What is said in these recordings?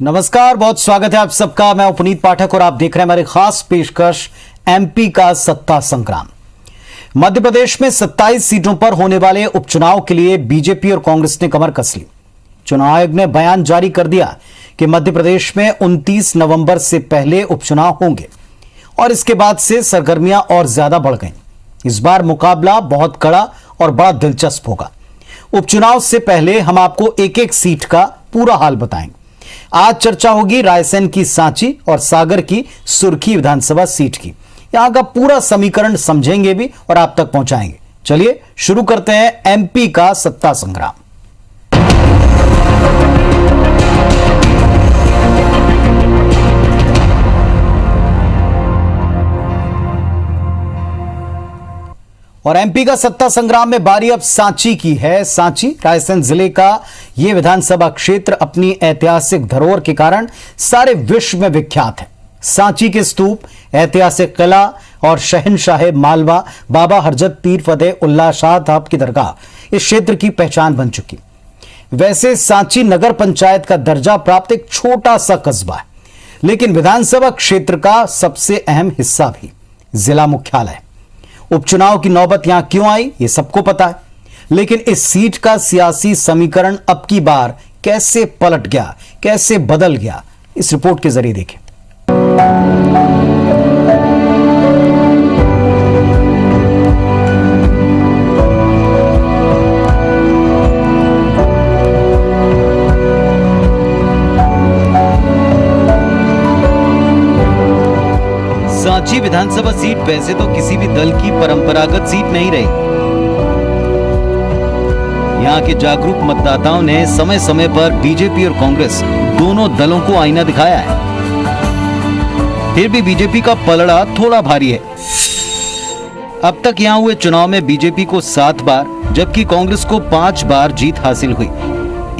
नमस्कार, बहुत स्वागत है आप सबका। मैं पुनीत पाठक और आप देख रहे हैं हमारी खास पेशकश एमपी का सत्ता संग्राम। मध्य प्रदेश में 27 सीटों पर होने वाले उपचुनाव के लिए बीजेपी और कांग्रेस ने कमर कस ली। चुनाव आयोग ने बयान जारी कर दिया कि मध्य प्रदेश में 29 नवंबर से पहले उपचुनाव होंगे और इसके बाद से सरगर्मियां और ज्यादा बढ़ गई। इस बार मुकाबला बहुत कड़ा और बड़ा दिलचस्प होगा। उपचुनाव से पहले हम आपको एक एक सीट का पूरा हाल बताएंगे। आज चर्चा होगी रायसेन की सांची और सागर की सुर्खी विधानसभा सीट की। यहां का पूरा समीकरण समझेंगे भी और आप तक पहुंचाएंगे। चलिए शुरू करते हैं एमपी का सत्ता संग्राम। और एमपी का सत्ता संग्राम में बारी अब सांची की है। सांची रायसेन जिले का यह विधानसभा क्षेत्र अपनी ऐतिहासिक धरोहर के कारण सारे विश्व में विख्यात है। सांची के स्तूप, ऐतिहासिक किला और शहनशाह मालवा बाबा हरजत पीर फतेह उल्लाह शाह साहब की दरगाह इस क्षेत्र की पहचान बन चुकी। वैसे सांची नगर पंचायत का दर्जा प्राप्त एक छोटा सा कस्बा है, लेकिन विधानसभा क्षेत्र का सबसे अहम हिस्सा भी जिला मुख्यालय। उपचुनाव की नौबत यहां क्यों आई ये सबको पता है, लेकिन इस सीट का सियासी समीकरण अब की बार कैसे पलट गया, कैसे बदल गया, इस रिपोर्ट के जरिए देखें। सांची विधानसभा सीट वैसे तो किसी भी दल की परंपरागत सीट नहीं रही। यहां के जागरूक मतदाताओं ने समय समय पर बीजेपी और कांग्रेस दोनों दलों को आईना दिखाया है। फिर भी बीजेपी का पलड़ा थोड़ा भारी है। अब तक यहां हुए चुनाव में बीजेपी को 7 बार जबकि कांग्रेस को 5 बार जीत हासिल हुई।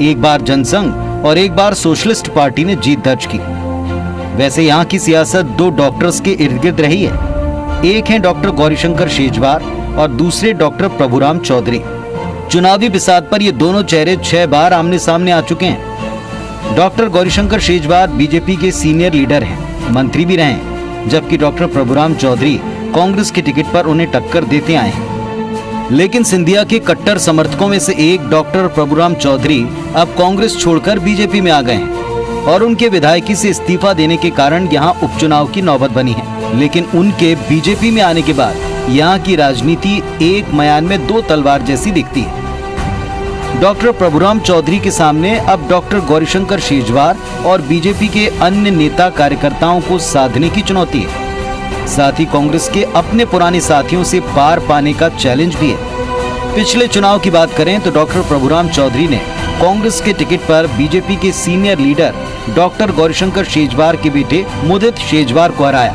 एक बार जनसंघ और एक बार सोशलिस्ट पार्टी ने जीत दर्ज की। वैसे यहाँ की सियासत 2 डॉक्टर्स के इर्द गिर्द रही है। एक है डॉक्टर गौरीशंकर शेजवार और दूसरे डॉक्टर प्रभुराम चौधरी। चुनावी बिसात पर ये दोनों चेहरे 6 बार आमने सामने आ चुके हैं। डॉक्टर गौरीशंकर शेजवार बीजेपी के सीनियर लीडर हैं, मंत्री भी रहे हैं, जबकि डॉक्टर प्रभुराम चौधरी कांग्रेस के टिकट पर उन्हें टक्कर देते आए हैं। लेकिन सिंधिया के कट्टर समर्थकों में से एक डॉक्टर प्रभुराम चौधरी अब कांग्रेस छोड़कर बीजेपी में आ गए हैं और उनके विधायकी से इस्तीफा देने के कारण यहां उपचुनाव की नौबत बनी है। लेकिन उनके बीजेपी में आने के बाद यहां की राजनीति एक मयान में 2 तलवार जैसी दिखती है। डॉक्टर प्रभुराम चौधरी के सामने अब डॉक्टर गौरीशंकर शेजवार और बीजेपी के अन्य नेता कार्यकर्ताओं को साधने की चुनौती है। साथ ही कांग्रेस के अपने पुराने साथियों से पार पाने का चैलेंज भी है। पिछले चुनाव की बात करें तो डॉक्टर प्रभुराम चौधरी ने कांग्रेस के टिकट पर बीजेपी के senior leader doctor Gaurishankar Shejwar के बेटे मुदित शेजवार को हराया।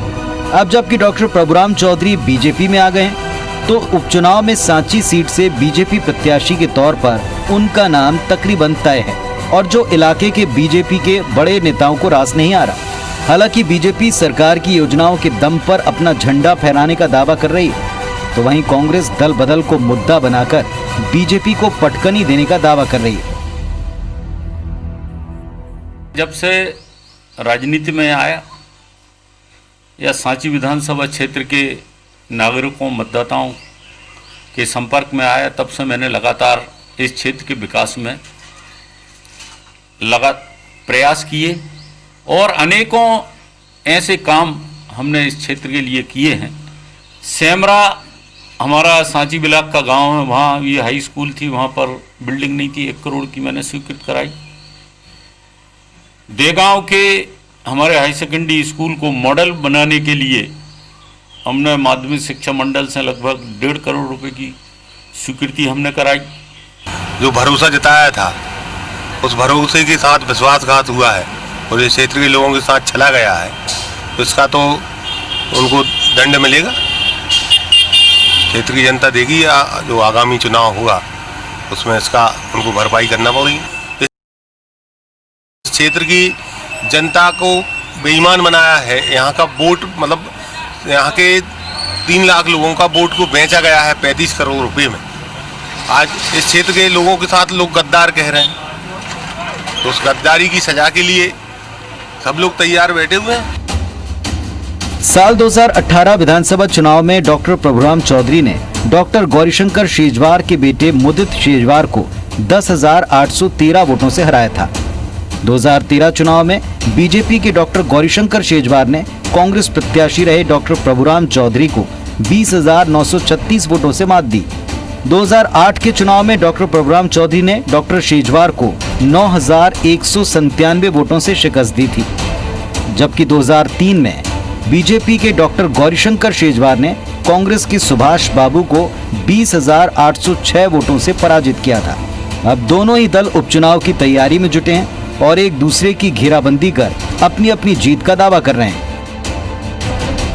अब जबकि डॉक्टर प्रभुराम चौधरी बीजेपी में आ गए हैं, तो उपचुनाव में सांची सीट से बीजेपी प्रत्याशी के तौर पर उनका नाम तकरीबन तय है और जो इलाके के बीजेपी के बड़े नेताओं को रास नहीं आ रहा। हालांकि बीजेपी सरकार की योजनाओं के दम पर अपना झंडा फहराने का दावा कर रही है, तो वहीं कांग्रेस दल बदल को मुद्दा बनाकर बीजेपी को पटकनी देने का दावा कर रही है। जब से राजनीति में आया या सांची विधानसभा क्षेत्र के नागरिकों मतदाताओं के संपर्क में आया, तब से मैंने लगातार इस क्षेत्र के विकास में प्रयास किए और अनेकों ऐसे काम हमने इस क्षेत्र के लिए किए हैं। सेमरा हमारा सांची ब्लॉक का गांव है, वहाँ ये हाई स्कूल थी, वहाँ पर बिल्डिंग नहीं थी, 1 करोड़ की मैंने स्वीकृत कराई। देगांव के हमारे हाई सेकेंडरी स्कूल को मॉडल बनाने के लिए हमने माध्यमिक शिक्षा मंडल से लगभग 1.5 करोड़ रुपए की स्वीकृति हमने कराई। जो भरोसा जताया था उस भरोसे के साथ विश्वासघात हुआ है और इस क्षेत्र के लोगों के साथ चला गया है, तो इसका तो उनको दंड मिलेगा। क्षेत्र की जनता देगी या जो आगामी चुनाव होगा उसमें इसका उनको भरपाई करना पड़ेगी। क्षेत्र की जनता को बेईमान बनाया है। यहाँ का वोट मतलब यहाँ के 3 लाख लोगों का वोट को बेचा गया है 35 करोड़ रुपए में। आज इस क्षेत्र के लोगों के साथ लोग गद्दार कह रहे हैं, तो उस गद्दारी की सजा के लिए सब लोग तैयार बैठे हुए हैं। साल 2018 विधानसभा चुनाव में डॉक्टर प्रभुराम चौधरी ने डॉक्टर गौरीशंकर शेजवार के बेटे मुदित शेजवार को 10,813 वोटों से हराया था। 2013 चुनाव में बीजेपी के डॉक्टर गौरीशंकर शेजवार ने कांग्रेस प्रत्याशी रहे डॉक्टर प्रभुराम चौधरी को 20,936 वोटों से मात दी। 2008 के चुनाव में डॉक्टर प्रभुराम चौधरी ने डॉक्टर शेजवार को 9,197 वोटों से शिकस्त दी थी, जबकि 2003 में बीजेपी के डॉक्टर गौरीशंकर शेजवार ने कांग्रेस के सुभाष बाबू को 20,806 वोटों से पराजित किया था। अब दोनों ही दल उपचुनाव की तैयारी में जुटे हैं और एक दूसरे की घेराबंदी कर अपनी अपनी जीत का दावा कर रहे हैं।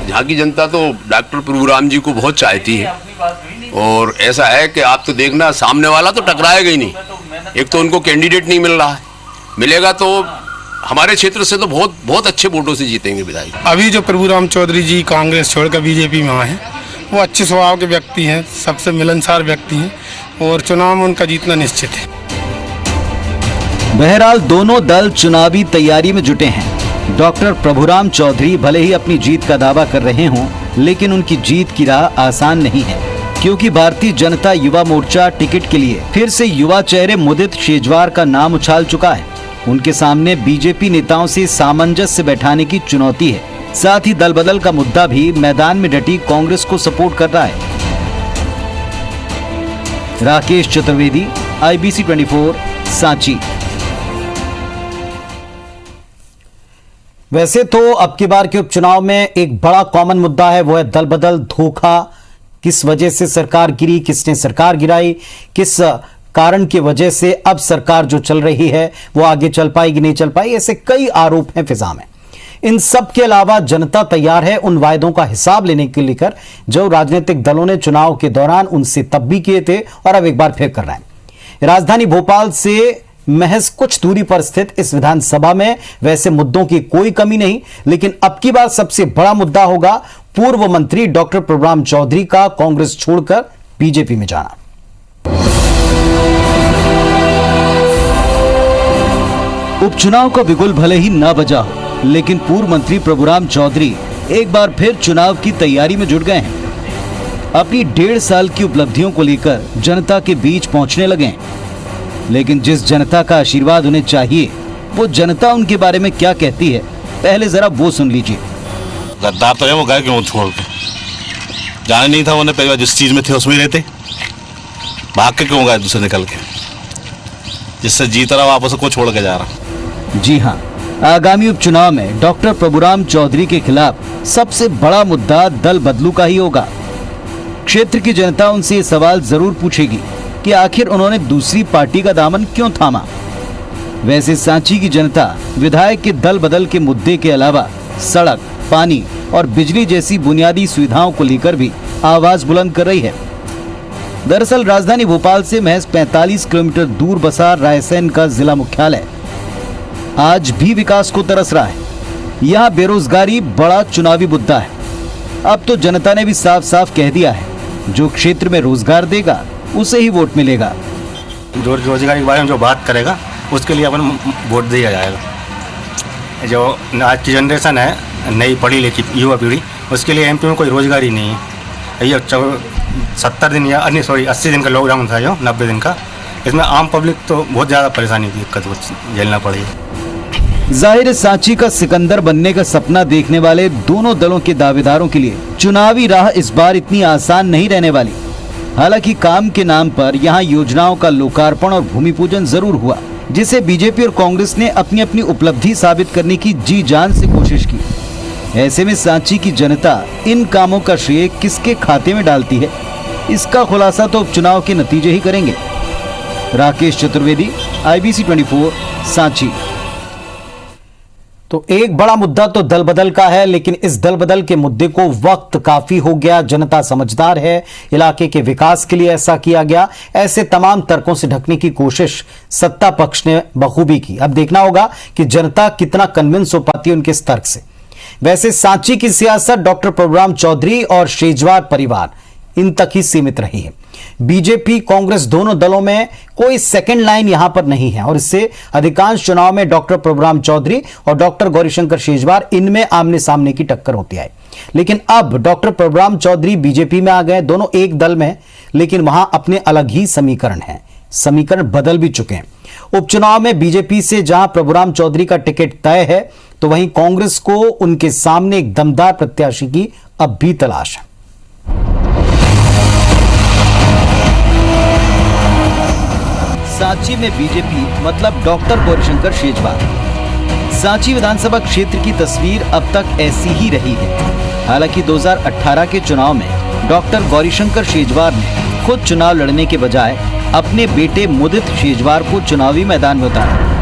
यहाँ की जनता तो डॉक्टर प्रभुराम जी को बहुत चाहती है और ऐसा है कि आप तो देखना सामने वाला तो टकराएगा ही नहीं। एक तो उनको कैंडिडेट नहीं मिल रहा है, मिलेगा तो हमारे क्षेत्र से तो बहुत बहुत अच्छे वोटों से जीतेंगे विधायक। अभी जो प्रभुराम चौधरी जी कांग्रेस छोड़कर बीजेपी में आए हैं, वो अच्छे स्वभाव के व्यक्ति हैं, सबसे मिलनसार व्यक्ति हैं और चुनाव में उनका जीतना निश्चित है। बहरहाल दोनों दल चुनावी तैयारी में जुटे हैं। डॉक्टर प्रभुराम चौधरी भले ही अपनी जीत का दावा कर रहे हों, लेकिन उनकी जीत की राह आसान नहीं है, क्योंकि भारतीय जनता युवा मोर्चा टिकट के लिए फिर से युवा चेहरे मुदित शेजवार का नाम उछाल चुका है। उनके सामने बीजेपी नेताओं से सामंजस्य बैठाने की चुनौती है। साथ ही दल बदल का मुद्दा भी मैदान में डटी कांग्रेस को सपोर्ट कर रहा है। राकेश चतुर्वेदी, IBC 24, सांची। वैसे तो अब की बार के उपचुनाव में एक बड़ा कॉमन मुद्दा है, वो है दल बदल, धोखा। किस वजह से सरकार गिरी, किसने सरकार गिराई, किस कारण की वजह से अब सरकार जो चल रही है वो आगे चल पाएगी नहीं चल पाएगी, ऐसे कई आरोप हैं फिजा में। इन सब के अलावा जनता तैयार है उन वायदों का हिसाब लेने के लेकर जो राजनीतिक दलों ने चुनाव के दौरान उनसे तब भी किए थे और अब एक बार फिर कर रहे हैं। राजधानी भोपाल से महज कुछ दूरी पर स्थित इस विधानसभा में वैसे मुद्दों की कोई कमी नहीं, लेकिन अब की बार सबसे बड़ा मुद्दा होगा पूर्व मंत्री डॉक्टर प्रभुराम चौधरी का कांग्रेस छोड़कर बीजेपी में जाना। उपचुनाव का बिगुल भले ही न बजा हो, लेकिन पूर्व मंत्री प्रभुराम चौधरी एक बार फिर चुनाव की तैयारी में जुट गए हैं। अपनी 1.5 साल की उपलब्धियों को लेकर जनता के बीच पहुंचने लगे हैं, लेकिन जिस जनता का आशीर्वाद उन्हें चाहिए वो जनता उनके बारे में क्या कहती है, पहले जरा वो सुन लीजिए। गद्दार तो है वो, गए क्यों छोड़ के जाने नहीं था उन्हें, पहले जिस चीज में थे उसमें ही रहते, भाग के क्यों गए दूसरे निकल के, जिससे जीत रहा वापस को छोड़ के जा रहा। जी हां, आगामी उपचुनाव में डॉक्टर प्रभुराम चौधरी के खिलाफ सबसे बड़ा मुद्दा दल बदलू का ही होगा। क्षेत्र की जनता उनसे ये सवाल जरूर पूछेगी कि आखिर उन्होंने दूसरी पार्टी का दामन क्यों थामा। वैसे सांची की जनता विधायक के दल बदल के मुद्दे के अलावा सड़क, पानी और बिजली जैसी बुनियादी सुविधाओं को लेकर भी आवाज बुलंद कर रही है। दरअसल राजधानी भोपाल से महज 45 किलोमीटर दूर बसा रायसेन का जिला मुख्यालय आज भी विकास को तरस रहा है। यहाँ बेरोजगारी बड़ा चुनावी मुद्दा है। अब तो जनता ने भी साफ साफ कह दिया है, जो क्षेत्र में रोजगार देगा उसे ही वोट मिलेगा। जो रोजगार के बारे में जो बात करेगा उसके लिए अपन वोट दिया जाएगा। जो आज की जनरेशन है, नई पढ़ी लिखी युवा पीढ़ी, उसके लिए एमपी में कोई रोजगार ही नहीं है। ये 70 दिन या 80 दिन का लॉकडाउन था, जो 90 दिन का, इसमें आम पब्लिक तो बहुत ज़्यादा परेशानी की दिक्कत झेलना पड़ी। जाहिर सांची का सिकंदर बनने का सपना देखने वाले दोनों दलों के दावेदारों के लिए चुनावी राह इस बार इतनी आसान नहीं रहने वाली। हालांकि काम के नाम पर यहाँ योजनाओं का लोकार्पण और भूमि पूजन जरूर हुआ, जिसे बीजेपी और कांग्रेस ने अपनी अपनी उपलब्धि साबित करने की जी जान से कोशिश की। ऐसे में सांची की जनता इन कामों का श्रेय किसके खाते में डालती है, इसका खुलासा तो उपचुनाव के नतीजे ही करेंगे। राकेश चतुर्वेदी, IBC 24, सांची। तो एक बड़ा मुद्दा तो दल बदल का है, लेकिन इस दल बदल के मुद्दे को वक्त काफी हो गया। जनता समझदार है, इलाके के विकास के लिए ऐसा किया गया, ऐसे तमाम तर्कों से ढकने की कोशिश सत्ता पक्ष ने बखूबी की। अब देखना होगा कि जनता कितना कन्विंस हो पाती है उनके इस तर्क से। वैसे सांची की सियासत डॉक्टर प्रभुराम चौधरी और शेजवार परिवार इन तक ही सीमित रही है। बीजेपी कांग्रेस दोनों दलों में कोई सेकंड लाइन यहां पर नहीं है और इससे अधिकांश चुनाव में डॉक्टर प्रभुराम चौधरी और डॉक्टर गौरीशंकर शेजवार इनमें आमने सामने की टक्कर होती है। लेकिन अब डॉक्टर प्रभुराम चौधरी बीजेपी में आ गए, दोनों एक दल में, लेकिन वहां अपने अलग ही समीकरण हैं। समीकरण बदल भी चुके हैं। उपचुनाव में बीजेपी से जहां प्रभुराम चौधरी का टिकट तय है, तो वहीं कांग्रेस को उनके सामने एक दमदार प्रत्याशी की अब भी तलाश है। सांची में बीजेपी मतलब डॉक्टर गौरीशंकर शेजवार। सांची विधानसभा क्षेत्र की तस्वीर अब तक ऐसी ही रही है। हालांकि 2018 के चुनाव में डॉक्टर गौरीशंकर शेजवार ने खुद चुनाव लड़ने के बजाय अपने बेटे मुदित शेजवार को चुनावी मैदान में उतारा।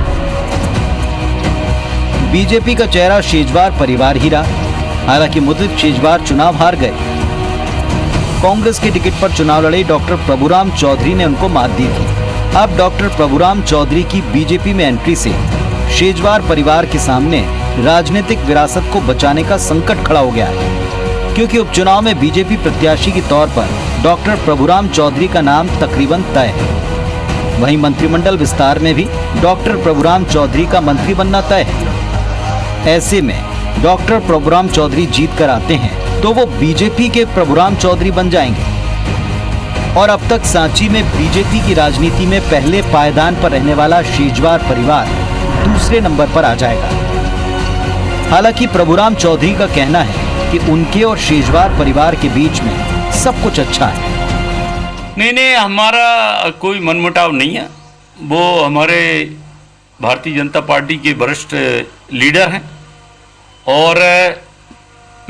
बीजेपी का चेहरा शेजवार परिवार ही रहा। हालांकि मुदित शेजवार चुनाव हार गए। कांग्रेस के टिकट पर चुनाव लड़े डॉक्टर प्रभुराम चौधरी ने उनको मात दी थी। अब डॉक्टर प्रभुराम चौधरी की बीजेपी में एंट्री से शेजवार परिवार के सामने राजनीतिक विरासत को बचाने का संकट खड़ा हो गया है, क्योंकि उपचुनाव में बीजेपी प्रत्याशी के तौर पर डॉक्टर प्रभुराम चौधरी का नाम तकरीबन तय है। वहीं मंत्रिमंडल विस्तार में भी डॉक्टर प्रभुराम चौधरी का मंत्री बनना तय है। ऐसे में डॉक्टर प्रभुराम चौधरी जीत कर आते हैं तो वो बीजेपी के प्रभुराम चौधरी बन जाएंगे और अब तक सांची में बीजेपी की राजनीति में पहले पायदान पर रहने वाला शेजवार परिवार दूसरे नंबर पर आ जाएगा। हालांकि प्रभुराम चौधरी का कहना है कि उनके और शेजवार परिवार के बीच में सब कुछ अच्छा है। नहीं, हमारा कोई मनमुटाव नहीं है। वो हमारे भारतीय जनता पार्टी के वरिष्ठ लीडर हैं और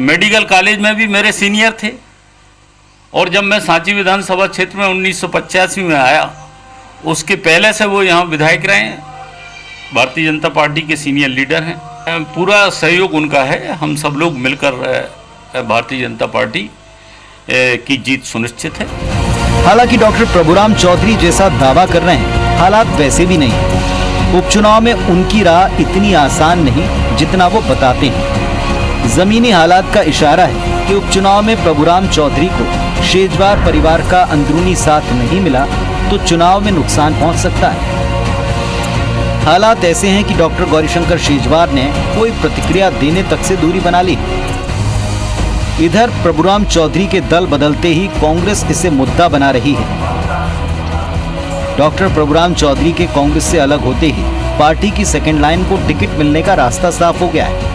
मेडिकल कॉलेज में भी मेरे सीनियर थे। और जब मैं सांची विधानसभा क्षेत्र में 1985 में आया, उसके पहले से वो यहाँ विधायक रहे हैं। भारतीय जनता पार्टी के सीनियर लीडर हैं। पूरा सहयोग उनका है। हम सब लोग मिलकर भारतीय जनता पार्टी की जीत सुनिश्चित है। हालांकि डॉक्टर प्रभुराम चौधरी जैसा दावा कर रहे हैं, हालात वैसे भी नहीं है। उपचुनाव में उनकी राह इतनी आसान नहीं जितना वो बताते हैं। जमीनी हालात का इशारा है कि उपचुनाव में प्रभुराम चौधरी को शेजवार परिवार का अंदरूनी साथ नहीं मिला तो चुनाव में नुकसान पहुंच सकता है। हालात ऐसे हैं कि डॉक्टर गौरीशंकर शेजवार ने कोई प्रतिक्रिया देने तक से दूरी बना ली। इधर प्रभुराम चौधरी के दल बदलते ही कांग्रेस इसे मुद्दा बना रही है। डॉक्टर प्रभुराम चौधरी के कांग्रेस से अलग होते ही पार्टी की सेकेंड लाइन को टिकट मिलने का रास्ता साफ हो गया है।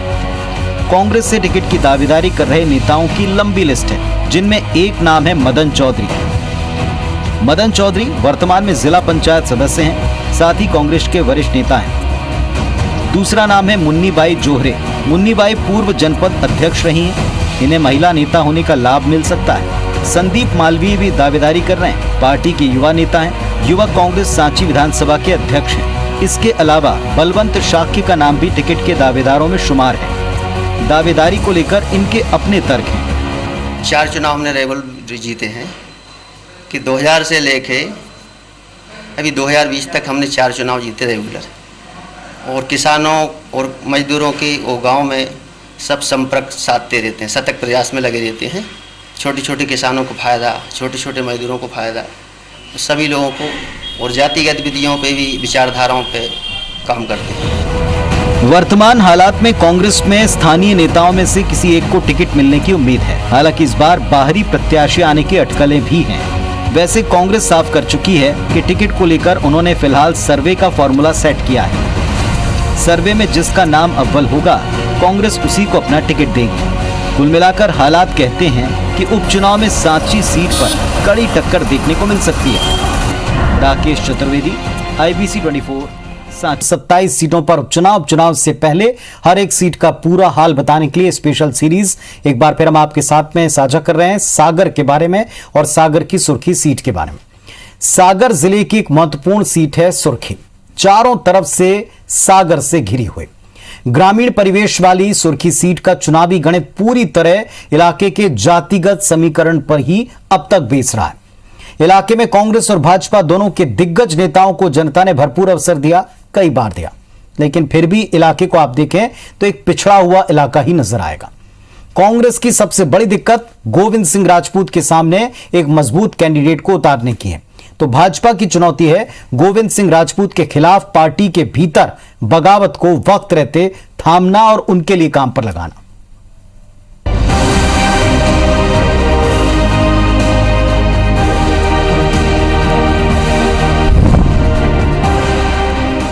कांग्रेस से टिकट की दावेदारी कर रहे नेताओं की लंबी लिस्ट है, जिनमें एक नाम है मदन चौधरी। मदन चौधरी वर्तमान में जिला पंचायत सदस्य हैं, साथ ही कांग्रेस के वरिष्ठ नेता हैं। दूसरा नाम है मुन्नीबाई जोहरे। मुन्नीबाई पूर्व जनपद अध्यक्ष रही हैं। इन्हें महिला नेता होने का लाभ मिल सकता है। संदीप मालवीय भी दावेदारी कर रहे हैं। पार्टी के युवा नेता हैं। युवा कांग्रेस सांची विधानसभा के अध्यक्ष हैं। इसके अलावा बलवंत शाक्य का नाम भी टिकट के दावेदारों में शुमार है। दावेदारी को लेकर इनके अपने तर्क हैं। 4 चुनाव हमने रेगुलर जीते हैं कि 2000 से लेके अभी 2020 तक हमने 4 चुनाव जीते रेगुलर। और किसानों और मजदूरों के वो गांव में सब संपर्क साधते रहते हैं, सतत प्रयास में लगे रहते हैं। छोटे छोटे किसानों को फ़ायदा, छोटे छोटे मजदूरों को फ़ायदा, सभी लोगों को, और जातिगत गतिविधियों पे भी, विचारधाराओं पे काम करते हैं। वर्तमान हालात में कांग्रेस में स्थानीय नेताओं में से किसी एक को टिकट मिलने की उम्मीद है। हालांकि इस बार बाहरी प्रत्याशी आने की अटकलें भी हैं। वैसे कांग्रेस साफ कर चुकी है कि टिकट को लेकर उन्होंने फिलहाल सर्वे का फॉर्मूला सेट किया है। सर्वे में जिसका नाम अव्वल होगा, कांग्रेस उसी को अपना टिकट देगी। कुल मिलाकर हालात कहते हैं कि उपचुनाव में सांची सीट पर कड़ी टक्कर देखने को मिल सकती है। राकेश चतुर्वेदी, IBC 24, 27 सीटों पर उपचुनाव। चुनाव से पहले हर एक सीट का पूरा हाल बताने के लिए स्पेशल सीरीज एक बार फिर हम आपके साथ में साझा कर रहे हैं सागर के बारे में और सागर की सुर्खी सीट के बारे में। सागर जिले की एक महत्वपूर्ण सीट है सुर्खी। चारों तरफ से सागर से घिरी हुई ग्रामीण परिवेश वाली सुर्खी सीट का चुनावी गणित पूरी तरह इलाके के जातिगत समीकरण पर ही अब तक बेस रहा है। इलाके में कांग्रेस और भाजपा दोनों के दिग्गज नेताओं को जनता ने भरपूर अवसर दिया, कई बार दिया, लेकिन फिर भी इलाके को आप देखें तो एक पिछड़ा हुआ इलाका ही नजर आएगा। कांग्रेस की सबसे बड़ी दिक्कत गोविंद सिंह राजपूत के सामने एक मजबूत कैंडिडेट को उतारने की है। तो भाजपा की चुनौती है गोविंद सिंह राजपूत के खिलाफ पार्टी के भीतर बगावत को वक्त रहते थामना और उनके लिए काम पर लगाना।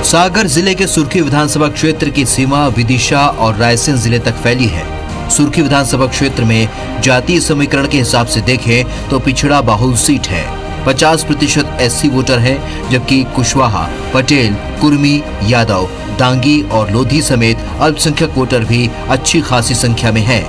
सागर जिले के सुर्खी विधानसभा क्षेत्र की सीमा विदिशा और रायसेन जिले तक फैली है। सुर्खी विधानसभा क्षेत्र में जातीय समीकरण के हिसाब से देखें तो पिछड़ा बाहुल सीट है। 50% SC वोटर है, जबकि कुशवाहा, पटेल, कुर्मी, यादव, डांगी और लोधी समेत अल्पसंख्यक वोटर भी अच्छी खासी संख्या में है।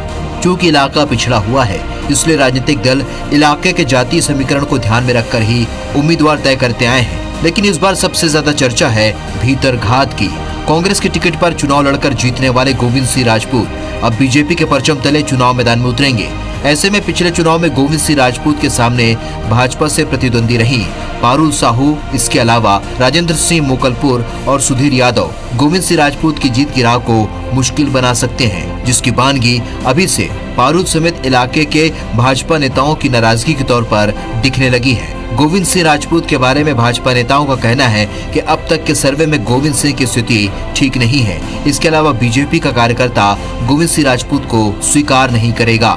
चूंकि इलाका पिछड़ा हुआ है, इसलिए राजनीतिक दल इलाके के जातीय समीकरण को ध्यान में रखकर ही उम्मीदवार तय करते आए हैं। लेकिन इस बार सबसे ज्यादा चर्चा है भीतरघात की। कांग्रेस के टिकट पर चुनाव लड़कर जीतने वाले गोविंद सिंह राजपूत अब बीजेपी के परचम तले चुनाव मैदान में उतरेंगे। ऐसे में पिछले चुनाव में गोविंद सिंह राजपूत के सामने भाजपा से प्रतिद्वंदी रही पारुल साहू, इसके अलावा राजेंद्र सिंह मोकलपुर और सुधीर यादव गोविंद सिंह राजपूत की जीत की राह को मुश्किल बना सकते हैं, जिसकी बानगी अभी से पारुल समेत इलाके के भाजपा नेताओं की नाराजगी के तौर पर दिखने लगी है। गोविंद सिंह राजपूत के बारे में भाजपा नेताओं का कहना है कि अब तक के सर्वे में गोविंद सिंह की स्थिति ठीक नहीं है। इसके अलावा बीजेपी का कार्यकर्ता गोविंद सिंह राजपूत को स्वीकार नहीं करेगा।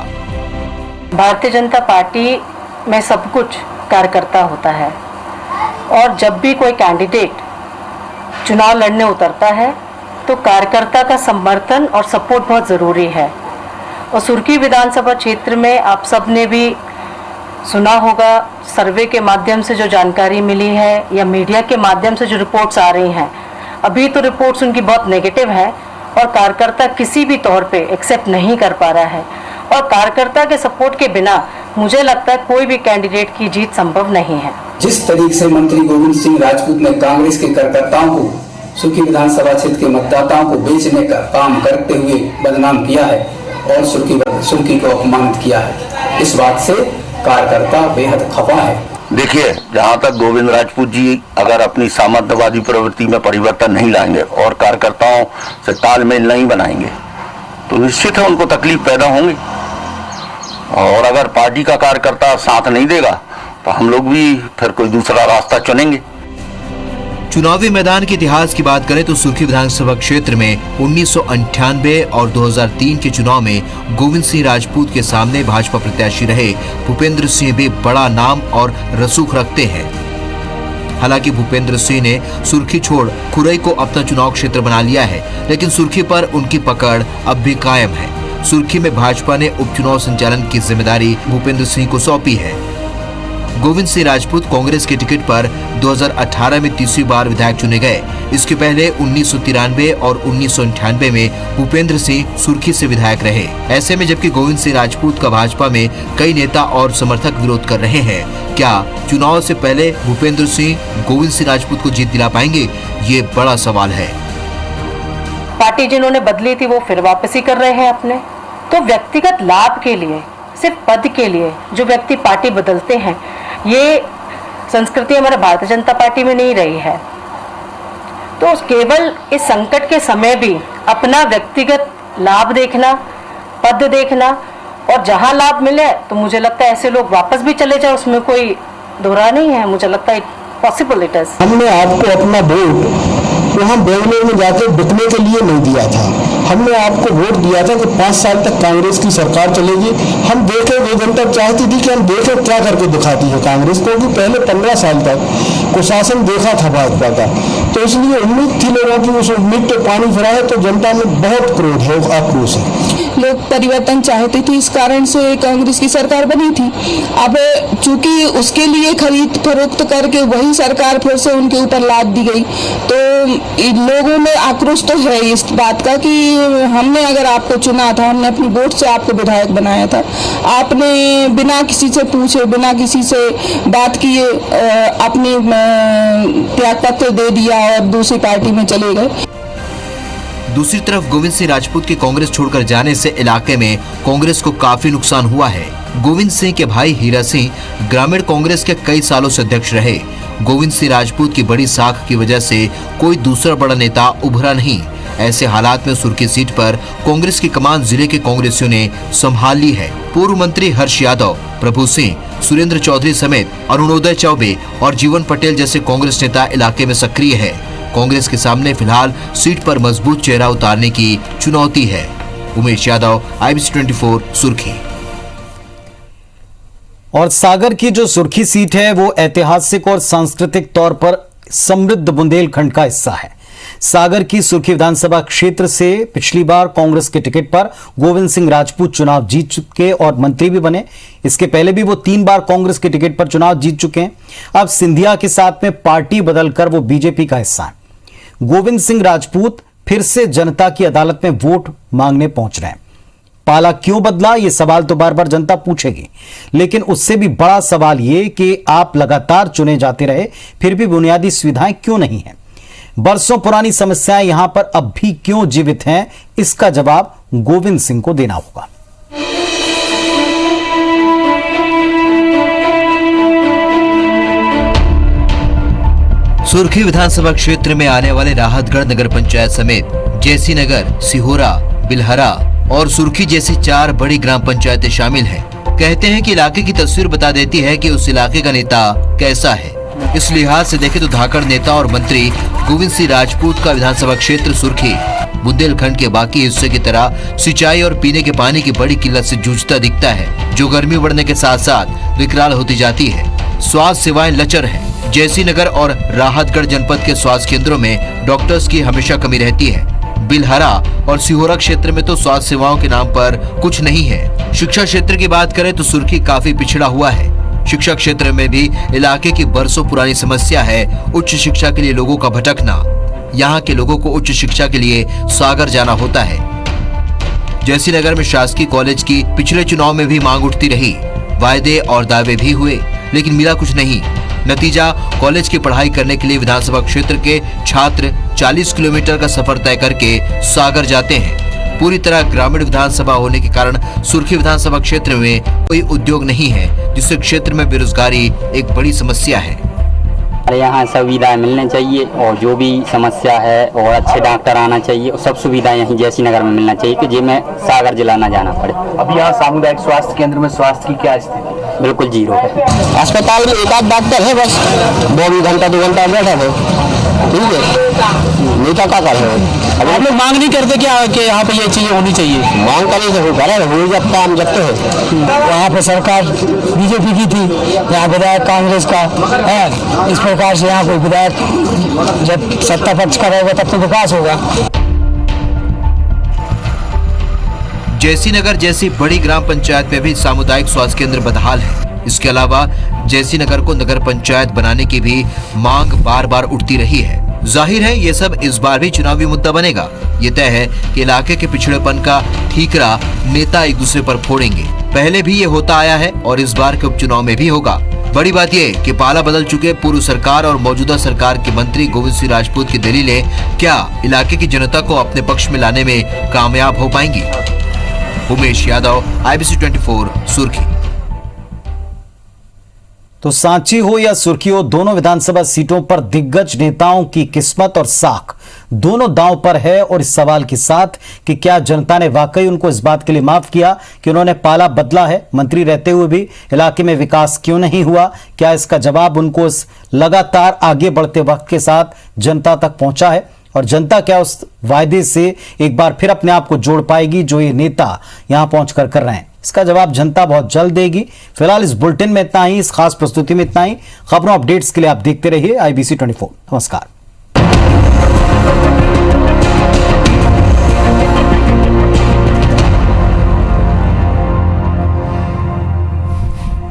भारतीय जनता पार्टी में सब कुछ कार्यकर्ता होता है और जब भी कोई कैंडिडेट चुनाव लड़ने उतरता है तो कार्यकर्ता का समर्थन और सपोर्ट बहुत ज़रूरी है। और सुर्खी विधानसभा क्षेत्र में आप सब ने भी सुना होगा, सर्वे के माध्यम से जो जानकारी मिली है या मीडिया के माध्यम से जो रिपोर्ट्स आ रही हैं, अभी तो रिपोर्ट्स उनकी बहुत नेगेटिव है और कार्यकर्ता किसी भी तौर पे एक्सेप्ट नहीं कर पा रहा है। और कार्यकर्ता के सपोर्ट के बिना मुझे लगता है कोई भी कैंडिडेट की जीत संभव नहीं है। जिस तरीके से मंत्री गोविंद सिंह राजपूत ने कांग्रेस के कार्यकर्ताओं को सुर्खी विधानसभा क्षेत्र के मतदाताओं को बेचने का काम करते हुए बदनाम किया है और सुर्खी को अपमानित किया है, इस बात से कार्यकर्ता बेहद खफा है। देखिए, जहां तक गोविंद राजपूत जी अगर अपनी सामंतवादी प्रवृत्ति में परिवर्तन नहीं लाएंगे और कार्यकर्ताओं से तालमेल नहीं बनाएंगे तो निश्चित है उनको तकलीफ पैदा होंगी। और अगर पार्टी का कार्यकर्ता साथ नहीं देगा तो हम लोग भी फिर कोई दूसरा रास्ता चुनेंगे। चुनावी मैदान के इतिहास की बात करें तो सुर्खी विधानसभा क्षेत्र में 1998 और 2003 के चुनाव में गोविंद सिंह राजपूत के सामने भाजपा प्रत्याशी रहे भूपेंद्र सिंह भी बड़ा नाम और रसूख रखते हैं। हालांकि भूपेंद्र सिंह ने सुर्खी छोड़ खुरई को अपना चुनाव क्षेत्र बना लिया है, लेकिन सुर्खी पर उनकी पकड़ अब भी कायम है। सुर्खी में भाजपा ने उपचुनाव संचालन की जिम्मेदारी भूपेंद्र सिंह को सौंपी है। गोविंद सिंह राजपूत कांग्रेस के टिकट पर 2018 में तीसरी बार विधायक चुने गए। इसके पहले 1993 और 1998 में भूपेंद्र सिंह सुर्खी से विधायक रहे। ऐसे में जबकि गोविंद सिंह राजपूत का भाजपा में कई नेता और समर्थक विरोध कर रहे हैं, क्या चुनाव से पहले भूपेंद्र सिंह गोविंद सिंह राजपूत को जीत दिला पाएंगे? ये बड़ा सवाल है। पार्टी जिन्होंने बदली थी वो फिर वापसी कर रहे हैं अपने, तो व्यक्तिगत लाभ के लिए, सिर्फ पद के लिए जो व्यक्ति पार्टी बदलते हैं, ये संस्कृति हमारे भारतीय जनता पार्टी में नहीं रही है। तो केवल इस संकट के समय भी अपना व्यक्तिगत लाभ देखना, पद देखना, और जहां लाभ मिले तो मुझे लगता है ऐसे लोग वापस भी चले जाए, उसमें कोई दोहरा नहीं है। मुझे लगता है पॉसिबल इट इज। हमने आपको अपना वोट वहाँ बेंगलोर में जाकर बिकने के लिए नहीं दिया था। हमने आपको वोट दिया था कि 5 साल तक कांग्रेस की सरकार चलेगी। हम देखें, वो जनता चाहती थी कि हम देखें क्या करके दिखाती है कांग्रेस को, कि पहले 15 साल तक कुशासन देखा था भाजपा का, तो इसलिए उम्मीद थी लोगों की, उस उम्मीद पे पानी फिरा है। तो जनता में बहुत क्रोध है, आक्रोश है। लोग परिवर्तन चाहते थे, इस कारण से कांग्रेस की सरकार बनी थी। अब चूंकि उसके लिए खरीद फरोख्त करके वही सरकार फिर से उनके ऊपर लाद दी गई, तो लोगों में आक्रोश तो है इस बात का कि हमने अगर आपको चुना था, हमने अपनी वोट से आपको विधायक बनाया था, आपने बिना किसी से पूछे, बिना किसी से बात किए अपनी त्यागपत्र दे दिया और दूसरी पार्टी में चले गए। दूसरी तरफ गोविंद सिंह राजपूत के कांग्रेस छोड़कर जाने से इलाके में कांग्रेस को काफी नुकसान हुआ है। गोविंद सिंह के भाई हीरा सिंह ग्रामीण कांग्रेस के कई सालों से अध्यक्ष रहे। गोविंद सिंह राजपूत की बड़ी साख की वजह से कोई दूसरा बड़ा नेता उभरा नहीं। ऐसे हालात में सुर्खी सीट पर कांग्रेस की कमान जिले के कांग्रेसियों ने संभाल ली है। पूर्व मंत्री हर्ष यादव, प्रभु सिंह, सुरेंद्र चौधरी समेत अरुणोदय चौबे और जीवन पटेल जैसे कांग्रेस नेता इलाके में सक्रिय है। कांग्रेस के सामने फिलहाल सीट पर मजबूत चेहरा उतारने की चुनौती है। उमेश यादव, IBC 24 सुर्खी। और सागर की जो सुर्खी सीट है वो ऐतिहासिक और सांस्कृतिक तौर पर समृद्ध बुंदेलखंड का हिस्सा है। सागर की सुर्खी विधानसभा क्षेत्र से पिछली बार कांग्रेस के टिकट पर गोविंद सिंह राजपूत चुनाव जीत चुके और मंत्री भी बने। इसके पहले भी वो 3 बार कांग्रेस के टिकट पर चुनाव जीत चुके हैं। अब सिंधिया के साथ में पार्टी बदलकर वो बीजेपी का हिस्सा है। गोविंद सिंह राजपूत फिर से जनता की अदालत में वोट मांगने पहुंच रहे हैं। पाला क्यों बदला, ये सवाल तो बार बार जनता पूछेगी, लेकिन उससे भी बड़ा सवाल ये कि आप लगातार चुने जाते रहे फिर भी बुनियादी सुविधाएं क्यों नहीं है। बरसों पुरानी समस्याएं यहां पर अब भी क्यों जीवित हैं, इसका जवाब गोविंद सिंह को देना होगा। सुर्खी विधानसभा क्षेत्र में आने वाले राहतगढ़ नगर पंचायत समेत जैसी नगर, सिहोरा, बिलहरा और सुर्खी जैसी 4 बड़ी ग्राम पंचायतें शामिल हैं। कहते हैं कि इलाके की तस्वीर बता देती है कि उस इलाके का नेता कैसा है। इस लिहाज से देखें तो धाकड़ नेता और मंत्री गोविंद सिंह राजपूत का विधानसभा क्षेत्र सुर्खी बुंदेलखंड के बाकी हिस्से की तरह सिंचाई और पीने के पानी की बड़ी किल्लत से जूझता दिखता है, जो गर्मी बढ़ने के साथ साथ विकराल होती जाती है। स्वास्थ्य सेवाएं लचर है। जैसी नगर और राहतगढ़ जनपद के स्वास्थ्य केंद्रों में डॉक्टर्स की हमेशा कमी रहती है। बिलहरा और सिहोरा क्षेत्र में तो स्वास्थ्य सेवाओं के नाम पर कुछ नहीं है। शिक्षा क्षेत्र की बात करें तो सुर्खी काफी पिछड़ा हुआ है। शिक्षा क्षेत्र में भी इलाके की बरसों पुरानी समस्या है उच्च शिक्षा के लिए लोगों का भटकना। यहाँ के लोगों को उच्च शिक्षा के लिए सागर जाना होता है। जैसी नगर में शासकीय कॉलेज की पिछले चुनाव में भी मांग उठती रही। वायदे और दावे भी हुए, लेकिन मिला कुछ नहीं। नतीजा, कॉलेज की पढ़ाई करने के लिए विधानसभा क्षेत्र के छात्र 40 किलोमीटर का सफर तय करके सागर जाते हैं। पूरी तरह ग्रामीण विधानसभा होने के कारण सुर्खी विधानसभा क्षेत्र में कोई उद्योग नहीं है, जिससे क्षेत्र में बेरोजगारी एक बड़ी समस्या है। यहाँ सुविधाएं मिलनी चाहिए और जो भी समस्या है और अच्छे डॉक्टर आना चाहिए और सब सुविधाएं यहीं जैसी नगर में मिलना चाहिए कि जिसमें सागर जिला ना जाना पड़े। अभी यहाँ सामुदायिक स्वास्थ्य केंद्र में स्वास्थ्य की क्या स्थिति? बिल्कुल जीरो है। अस्पताल में 1 आध डॉक्टर है बस, 2 घंटा 2 घंटा बैठा है, ठीक है, नहीं तो क्या कर रहे हो। अब आप लोग मांग नहीं करते क्या कि यहाँ पे ये चीजें होनी चाहिए? मांग करने से हो जब काम जब तो है। वहाँ पे सरकार बीजेपी की थी, यहाँ विधायक कांग्रेस का है। इस प्रकार से यहाँ कोई विधायक जब सत्ता पक्ष का रहेगा तब तो विकास होगा। जैसी नगर जैसी बड़ी ग्राम पंचायत में भी सामुदायिक स्वास्थ्य केंद्र बदहाल है। इसके अलावा जैसी नगर को नगर पंचायत बनाने की भी मांग बार बार उठती रही है। जाहिर है ये सब इस बार भी चुनावी मुद्दा बनेगा। ये तय है कि इलाके के पिछड़ेपन का ठीकरा नेता एक दूसरे पर फोड़ेंगे। पहले भी ये होता आया है और इस बार के उपचुनाव में भी होगा। बड़ी बात यह कि पाला बदल चुके पूर्व सरकार और मौजूदा सरकार के मंत्री गोविंद सिंह राजपूत की दलीलें क्या इलाके की जनता को अपने पक्ष में लाने में कामयाब हो पाएंगी। उमेश यादव, IBC 24 सुर्खी। तो सांची हो या सुर्खी हो, दोनों विधानसभा सीटों पर दिग्गज नेताओं की किस्मत और साख दोनों दांव पर है। और इस सवाल के साथ कि क्या जनता ने वाकई उनको इस बात के लिए माफ किया कि उन्होंने पाला बदला है, मंत्री रहते हुए भी इलाके में विकास क्यों नहीं हुआ, क्या इसका जवाब उनको इस लगातार आगे बढ़ते वक्त के साथ जनता तक पहुंचा है। और जनता क्या उस वायदे से एक बार फिर अपने आप को जोड़ पाएगी जो ये नेता यहां पहुंचकर कर रहे हैं, इसका जवाब जनता बहुत जल्द देगी। फिलहाल इस बुलेटिन में इतना ही, इस खास प्रस्तुति में इतना ही। खबरों अपडेट्स के लिए आप देखते रहिए IBC 24। नमस्कार।